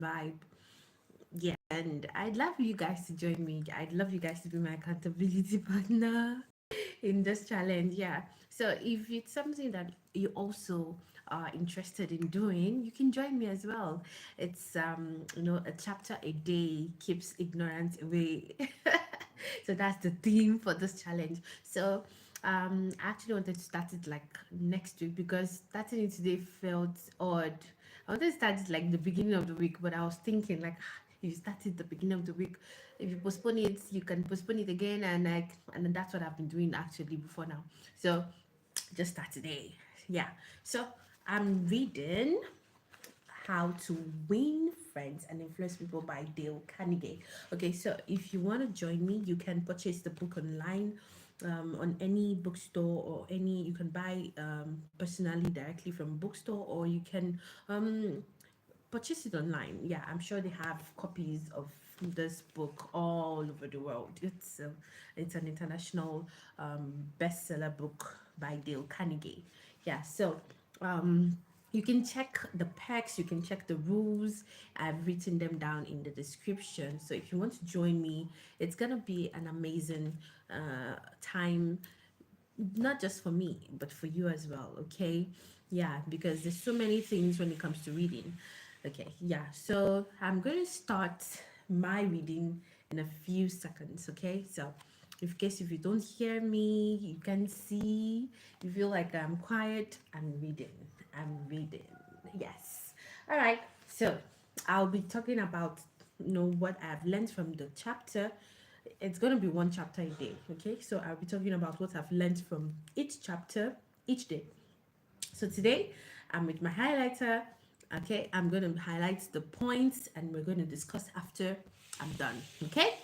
vibe. Yeah, and I'd love you guys to join me. I'd love you guys to be my accountability partner in this challenge. Yeah. So if it's something that you also are interested in doing, you can join me as well. It's a chapter a day keeps ignorance away. So that's the theme for this challenge. So I actually wanted to start it like next week because starting it today felt odd. I wanted to start it like the beginning of the week, but I was thinking like if you start it the beginning of the week, if you postpone it, you can postpone it again, and then that's what I've been doing actually before now. So just start today. Yeah. So I'm reading How to Win Friends and Influence People by Dale Carnegie. Okay, so if you want to join me, you can purchase the book online, on any bookstore, or any you can buy personally directly from bookstore, or you can purchase it online. Yeah, I'm sure they have copies of this book all over the world. It's an international bestseller book by Dale Carnegie. Yeah, so um, you can check the perks, you can check the rules. I've written them down in the description. So if you want to join me, it's gonna be an amazing time, not just for me but for you as well. Okay, yeah, because there's so many things when it comes to reading. Okay, yeah, so I'm going to start my reading in a few seconds. Okay, so in case if you don't hear me, you can see, you feel like I'm quiet, I'm reading. Yes. All right, so I'll be talking about what I've learned from the chapter. It's going to be one chapter a day. Okay, so I'll be talking about what I've learned from each chapter each day. So today I'm with my highlighter. Okay, I'm going to highlight the points and we're going to discuss after I'm done. Okay.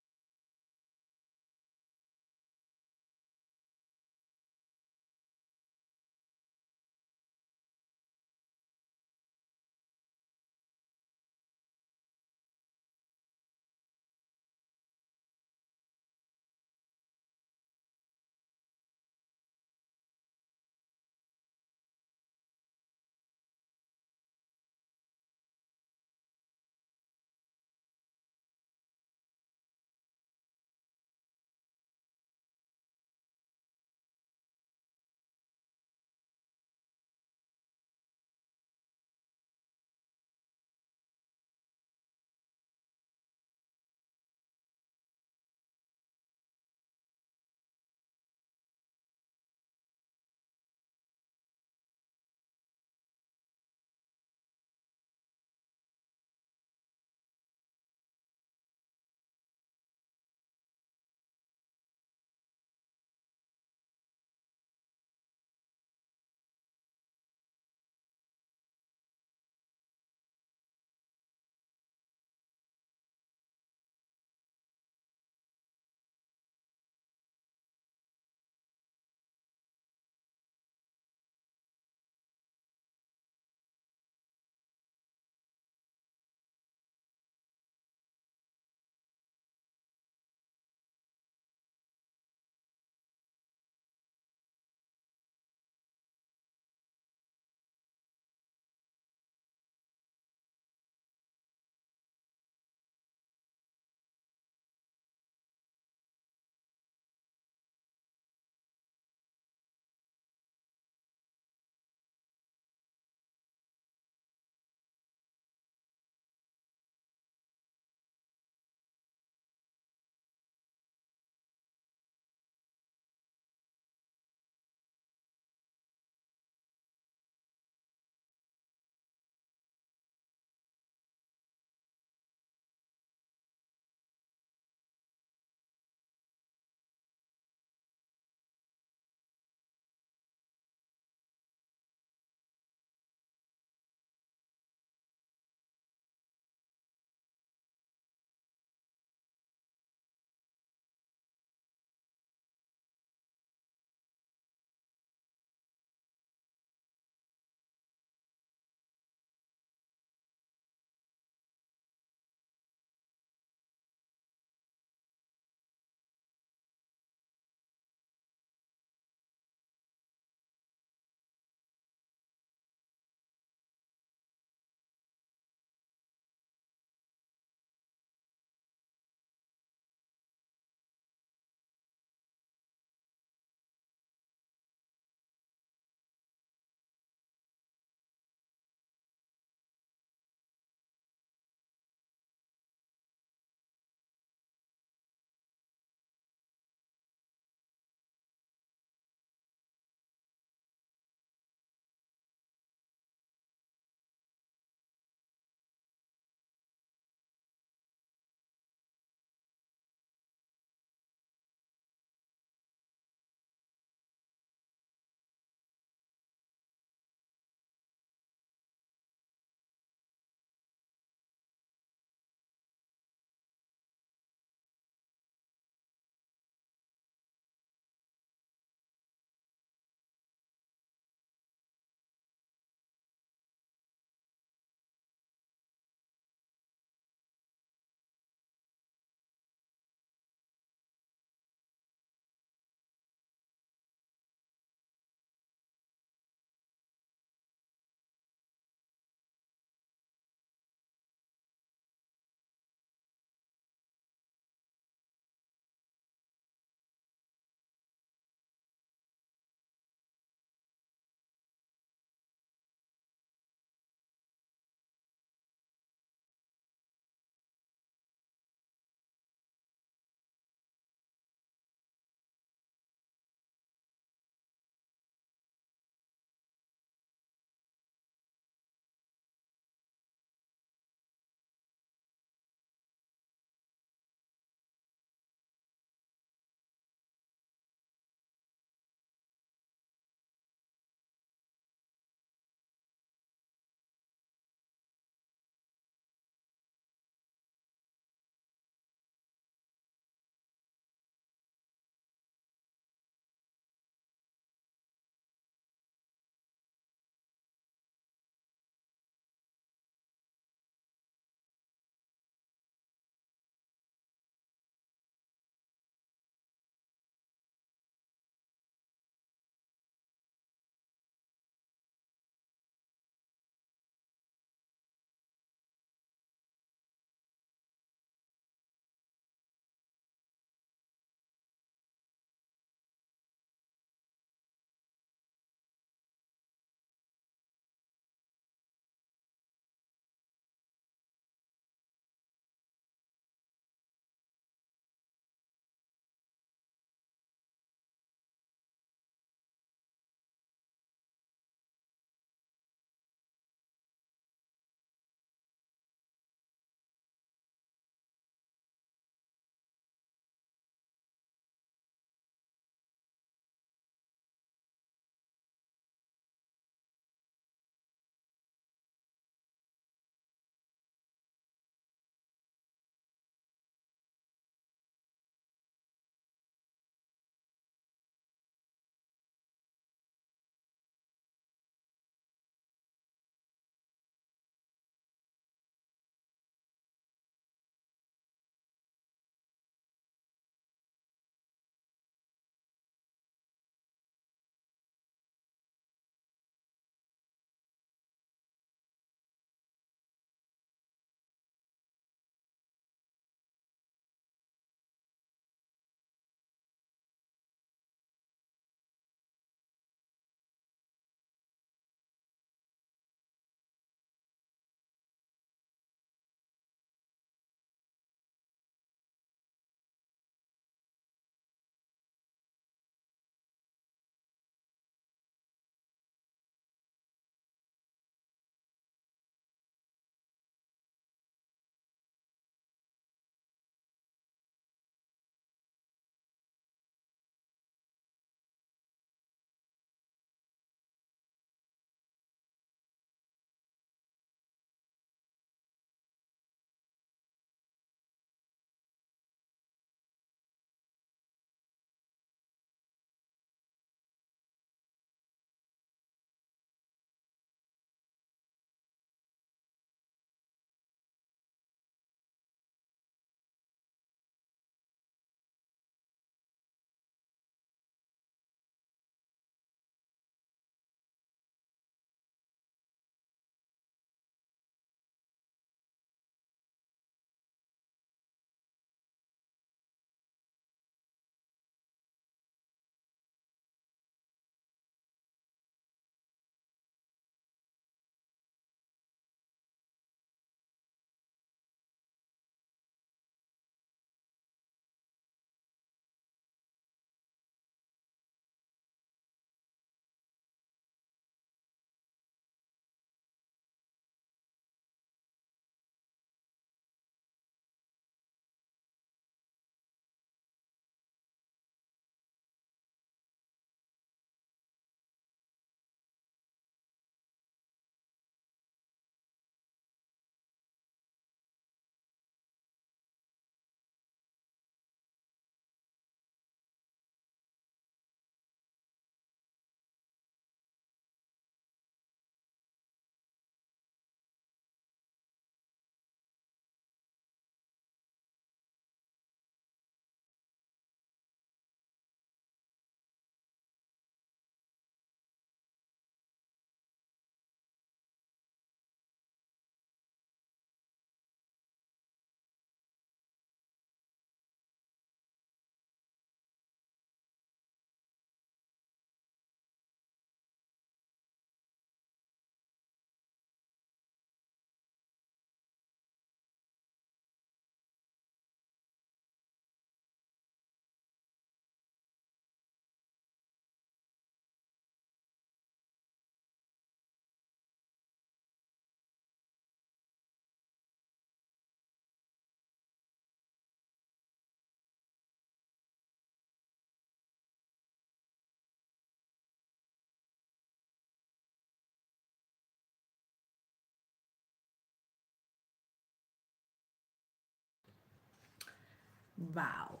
Wow.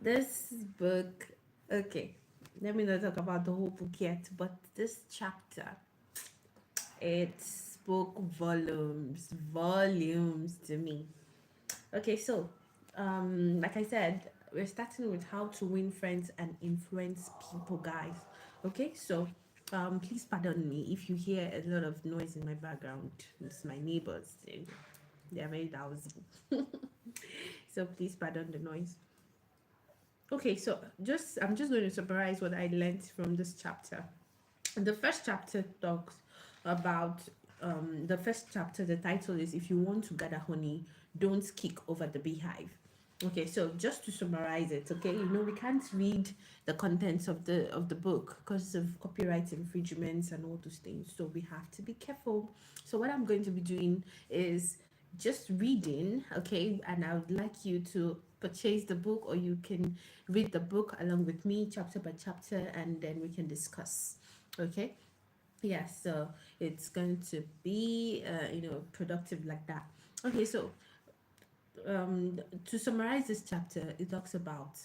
This book, okay, let me not talk about the whole book yet, but this chapter, it spoke volumes to me. Okay, so like I said, we're starting with how to win friends and influence people, guys. Okay, so please pardon me if you hear a lot of noise in my background. It's my neighbors. They are very lousy. So please pardon the noise. Okay, so just I'm just going to summarize what I learned from this chapter. The first chapter talks about the first chapter, the title is If You Want to Gather Honey, Don't Kick Over the Beehive. Okay, so just to summarize it, okay, we can't read the contents of the book because of copyright infringements and all those things, so we have to be careful. So what I'm going to be doing is just reading, okay, and I would like you to purchase the book, or you can read the book along with me chapter by chapter, and then we can discuss. Okay, yeah, so it's going to be productive like that. Okay, so to summarize this chapter, it talks about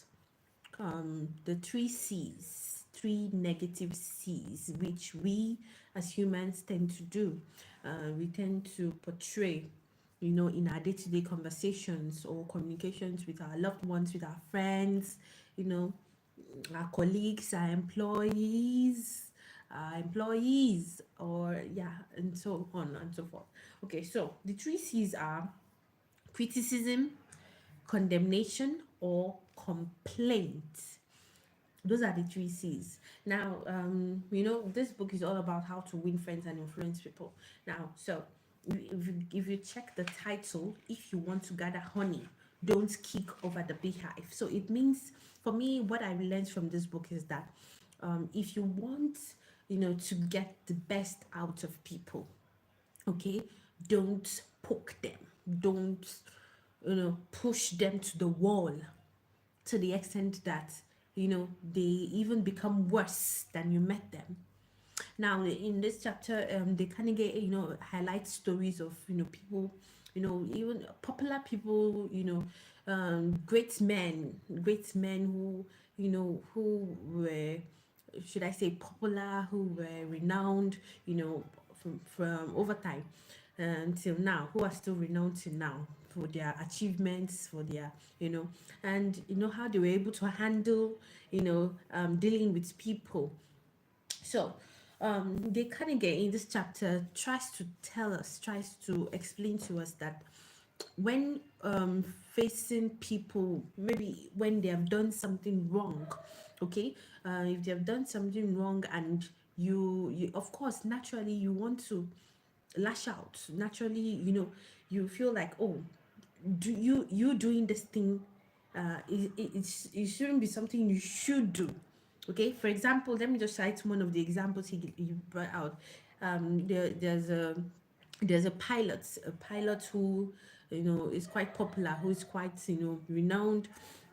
the three C's, three negative C's, which we as humans tend to do. We tend to portray, in our day-to-day conversations or communications with our loved ones, with our friends, you know, our colleagues, our employees, or yeah, and so on and so forth. Okay, so the three C's are criticism, condemnation, or complaint. Those are the three C's. Now, this book is all about how to win friends and influence people. Now, so if you check the title, If You Want to Gather Honey, Don't Kick Over the Beehive. So it means, for me, what I learned from this book is that if you want, to get the best out of people, okay, don't poke them, don't, push them to the wall to the extent that they even become worse than you met them. Now in this chapter, they kind of get highlight stories of people, even popular people, great men who who were, should I say, popular, who were renowned, from over time until now, who are still renowned till now for their achievements, for their, and how they were able to handle, dealing with people. So they kind of get in this chapter tries to explain to us that when facing people, maybe when they have done something wrong, okay, if they have done something wrong, and you of course naturally you want to lash out, naturally, you feel like, oh, do you doing this thing, it shouldn't be something you should do. Okay, for example, let me just cite one of the examples he brought out. There's a pilot who is quite popular, who is quite renowned,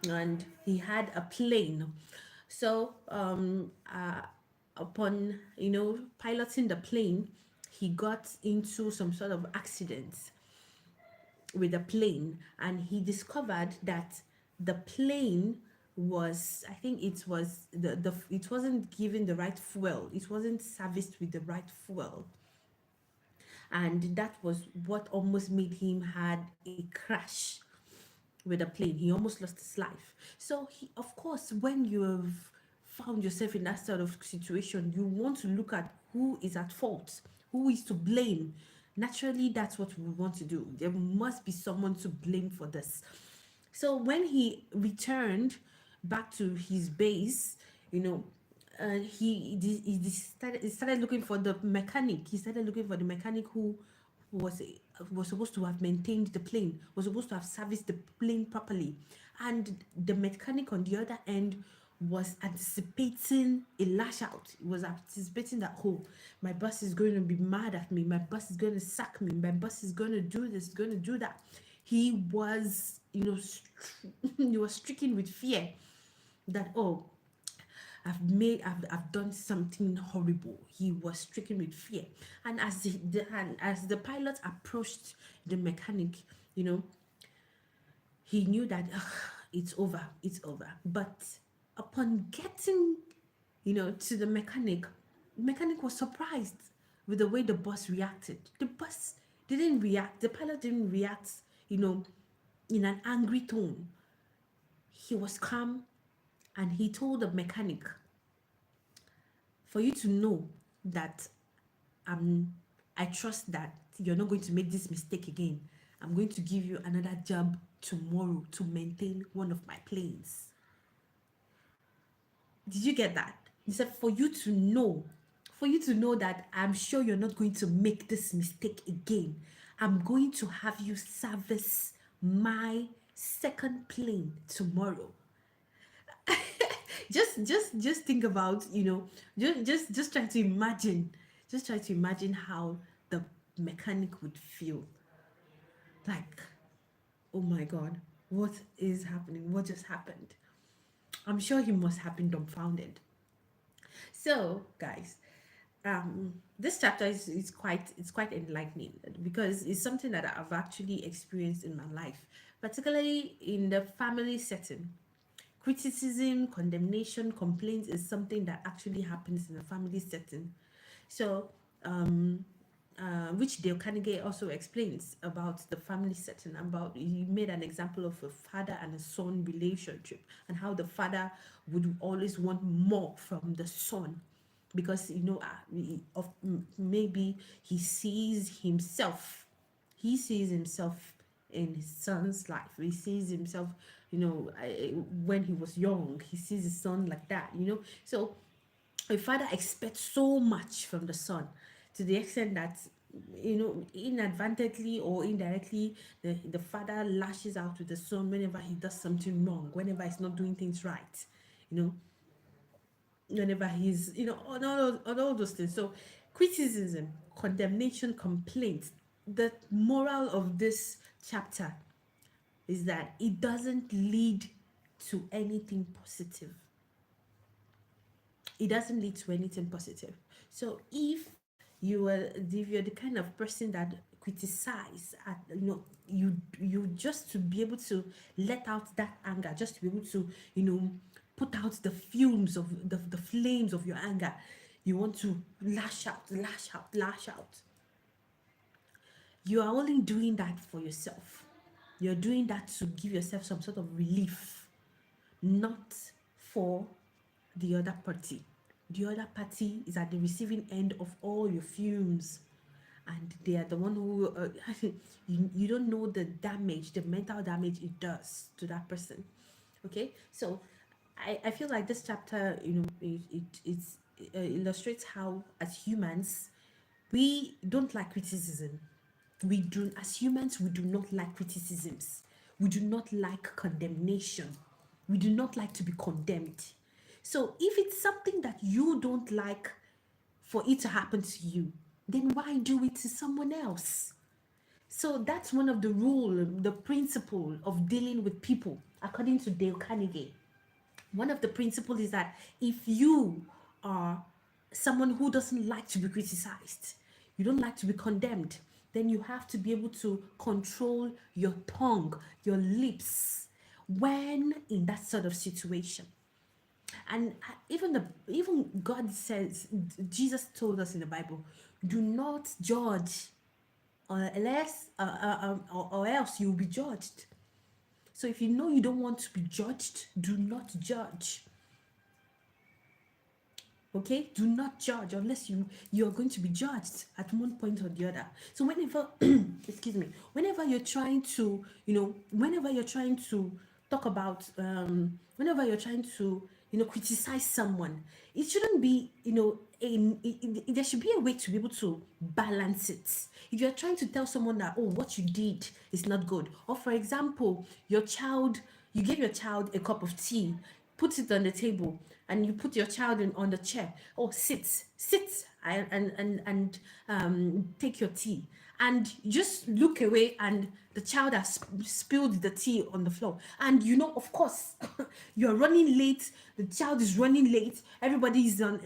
and he had a plane. So upon piloting the plane, he got into some sort of accident with a plane, and he discovered that the plane was, I think it was the it wasn't given the right fuel, it wasn't serviced with the right fuel, and that was what almost made him had a crash with a plane. He almost lost his life. So he, of course, when you have found yourself in that sort of situation, you want to look at who is at fault, who is to blame. Naturally, that's what we want to do. There must be someone to blame for this. So when he returned back to his base, you know, he started looking for the mechanic. He started looking for the mechanic who was was supposed to have maintained the plane, was supposed to have serviced the plane properly, and the mechanic on the other end was anticipating a lash out. He was anticipating that, oh, my boss is going to be mad at me, my boss is going to sack me, my boss is going to do this, going to do that. He was, he was stricken with fear that, oh, I've done something horrible. He was stricken with fear. And as the pilot approached the mechanic, you know, he knew that it's over. But upon getting, to the mechanic was surprised with the way the bus reacted. The bus didn't react, the pilot didn't react, you know, in an angry tone. He was calm and he told the mechanic, for you to know that um, I trust that you're not going to make this mistake again. I'm going to give you another job tomorrow to maintain one of my planes. Did you get that? He said, for you to know that I'm sure you're not going to make this mistake again. I'm going to have you service my second plane tomorrow. Just think about, just try to imagine, how the mechanic would feel. Like, oh my God, what is happening? What just happened? I'm sure he must have been dumbfounded. So, guys, this chapter is quite enlightening because it's something that I've actually experienced in my life, particularly in the family setting. Criticism, condemnation, complaints is something that actually happens in a family setting. So, which Dale Carnegie also explains about the family setting. About, he made an example of a father and a son relationship, and how the father would always want more from the son, because maybe he sees himself in his son's life. He sees himself, when he was young, he sees his son like that. So a father expects so much from the son, to the extent that, inadvertently or indirectly, the father lashes out to the son whenever he does something wrong, whenever he's not doing things right, you know whenever he's, on all those things. So criticism, condemnation, complaint. The moral of this chapter is that it doesn't lead to anything positive. It doesn't lead to anything positive. So if you're the kind of person that criticize, at you just to be able to let out that anger, just to be able to, put out the fumes of the flames of your anger, you want to lash out, lash out, lash out. You are only doing that for yourself. You're doing that to give yourself some sort of relief, not for the other party. The other party is at the receiving end of all your fumes, and they are the one who you don't know the damage, the mental damage it does to that person. Okay, so I feel like this chapter, illustrates how, as humans, we don't like criticism. We do, as humans, we do not like criticisms. We do not like condemnation. We do not like to be condemned. So if it's something that you don't like for it to happen to you, then why do it to someone else? So that's one of the the principle of dealing with people, according to Dale Carnegie. One of the principles is that if you are someone who doesn't like to be criticized, you don't like to be condemned, then you have to be able to control your tongue, your lips, when in that sort of situation. And even God says, Jesus told us in the Bible, do not judge, or else you will be judged. So if you know you don't want to be judged, do not judge. Okay, do not judge unless you're going to be judged at one point or the other. So whenever excuse me, whenever you're trying to, whenever you're trying to talk about, whenever you're trying to, criticize someone, it shouldn't be, there should be a way to be able to balance it. If you're trying to tell someone that, oh, what you did is not good, or for example, you gave your child a cup of tea, put it on the table, and you put your child on the chair. Oh, sit, and take your tea. And you just look away, and the child has spilled the tea on the floor. And of course, you're running late. The child is running late. Everybody's on.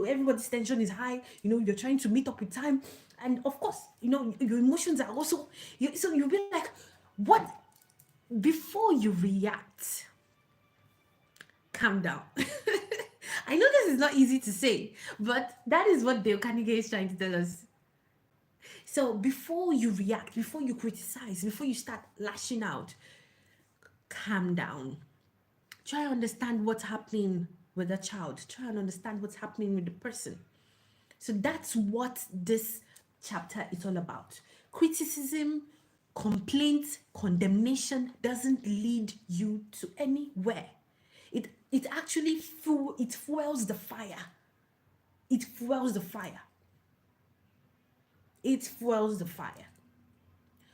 Everybody's tension is high. You're trying to meet up with time, and of course, your emotions are also. So you'll be like, what? before you react, calm down. I know this is not easy to say, but that is what Dale Carnegie is trying to tell us. So before you react, before you criticize, before you start lashing out, calm down. Try to understand what's happening with the child. Try and understand what's happening with the person. So that's what this chapter is all about. Criticism, complaint, condemnation doesn't lead you to anywhere. It actually it fuels the fire. It fuels the fire. It fuels the fire.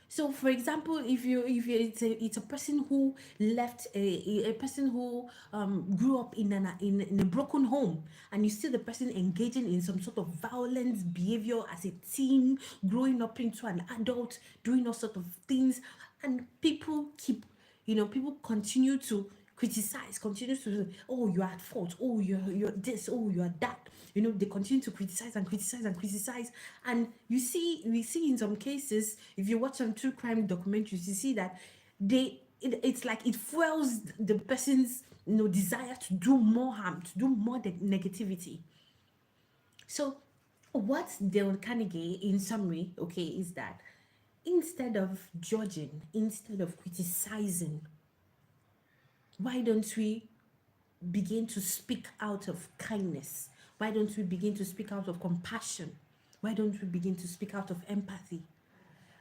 So, for example, if you it's a person who left a person who grew up in a broken home, and you see the person engaging in some sort of violent behavior as a teen, growing up into an adult, doing all sort of things, and people keep, people continue to criticize, continue to, oh, you are at fault, oh, you're this, oh, you are that. They continue to criticize and criticize and criticize. And we see in some cases, if you watch some true crime documentaries, you see that it's like it fuels the person's desire to do more harm, to do more negativity. So what Dale Carnegie, in summary, okay, is that instead of judging, instead of criticizing, why don't we begin to speak out of kindness? Why don't we begin to speak out of compassion? Why don't we begin to speak out of empathy?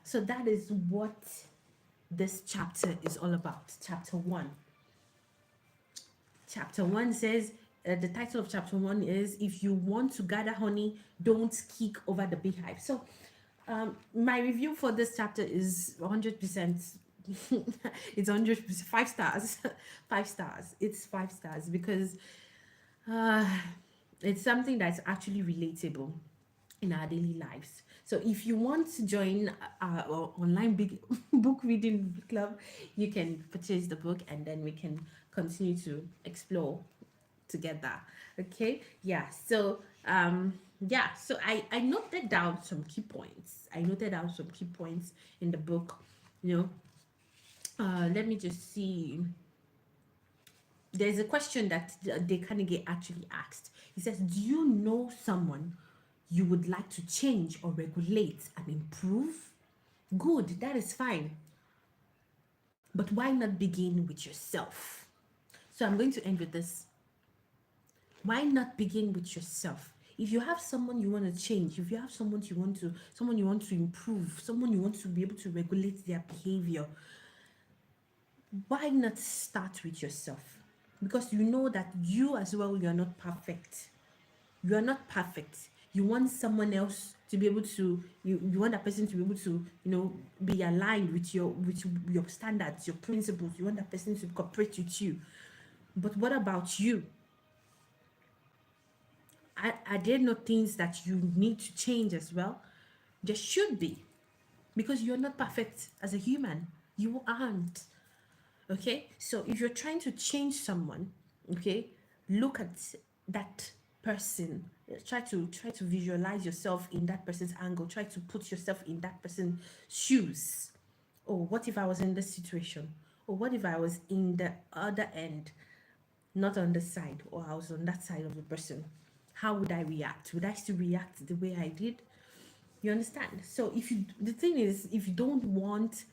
So that is what this chapter is all about. Chapter 1. Chapter 1 says, the title of chapter 1 is, if you want to gather honey, don't kick over the beehive. So my review for this chapter is 100%. It's 100%, 5 stars. 5 stars. It's 5 stars because it's something that's actually relatable in our daily lives. So if you want to join our online book reading club, you can purchase the book, and then we can continue to explore together. Okay, yeah. So so I noted down some key points. In the book. Let me just see. There's a question that Dale Carnegie actually asked. He says, do you know someone you would like to change or regulate and improve? Good, that is fine. But why not begin with yourself? So I'm going to end with this. Why not begin with yourself? If you have someone you want to change, if you have someone you want to improve, someone you want to be able to regulate their behavior, why not start with yourself? Because you know that you as well, you're not perfect. You are not perfect. You want someone else to be able to, you want that person to be able to, be aligned with your standards, your principles. You want that person to cooperate with you. But what about you? Are there no things that you need to change as well? There should be, because you're not perfect as a human. You aren't. Okay, so if you're trying to change someone, okay, look at that person. Try to visualize yourself in that person's angle. Try to put yourself in that person's shoes. Oh, what if I was in this situation? Or what if I was in the other end, not on this side, or I was on that side of the person? How would I react? Would I still react the way I did? You understand? So the thing is, if you don't want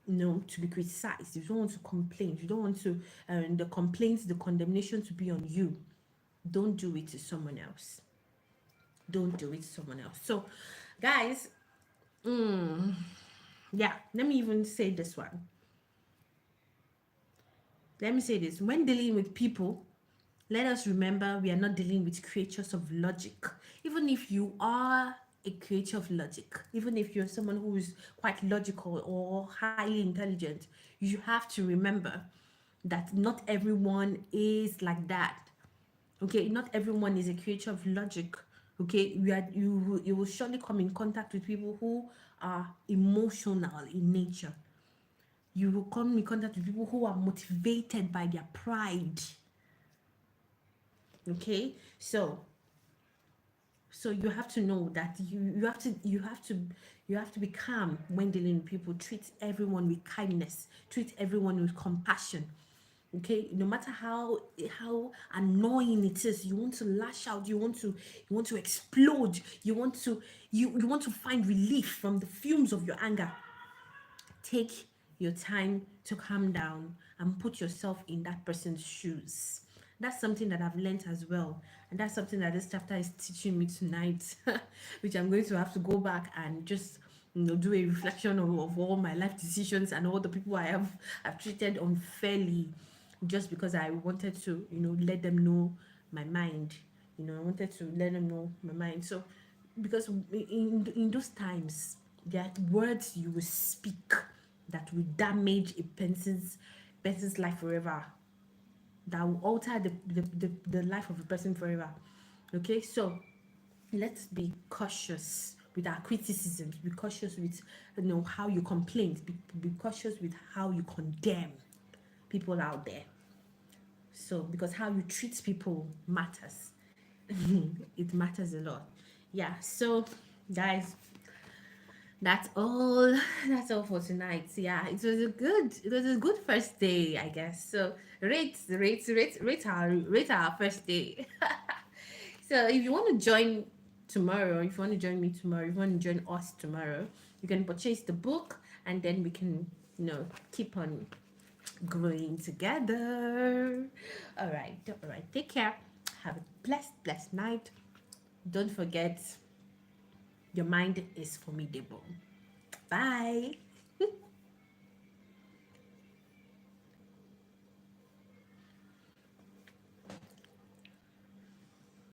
to be criticized, if you don't want to complain, if you don't want to the complaints, the condemnation to be on you, don't do it to someone else. Don't do it to someone else. So guys, yeah, let me even say this one. Let me say this. When dealing with people, let us remember we are not dealing with creatures of logic. Even if you are a creature of logic, even if you're someone who is quite logical or highly intelligent, you have to remember that not everyone is like that. Okay, not everyone is a creature of logic. Okay, you will surely come in contact with people who are emotional in nature. You will come in contact with people who are motivated by their pride. Okay, so So you have to know that you have to be calm when dealing with people. Treat everyone with kindness. Treat everyone with compassion. Okay, no matter how annoying it is, you want to lash out, you want to explode, you want to find relief from the fumes of your anger. Take your time to calm down and put yourself in that person's shoes. That's something that I've learned as well. And that's something that this chapter is teaching me tonight, which I'm going to have to go back and just do a reflection of all my life decisions and all the people I've treated unfairly just because I wanted to, let them know my mind. I wanted to let them know my mind. So because in those times there are words you will speak that will damage a person's life forever, that will alter the life of a person forever. Okay, so let's be cautious with our criticisms, be cautious with how you complain, be cautious with how you condemn people out there. So because how you treat people matters. It matters a lot. Yeah, so guys, that's all. That's all for tonight. Yeah, it was a good first day, I guess. So rate our first day. So if you want to join tomorrow, if you want to join me tomorrow, if you want to join us tomorrow, you can purchase the book and then we can, keep on growing together. All right. Take care. Have a blessed night. Don't forget, your mind is formidable. Bye.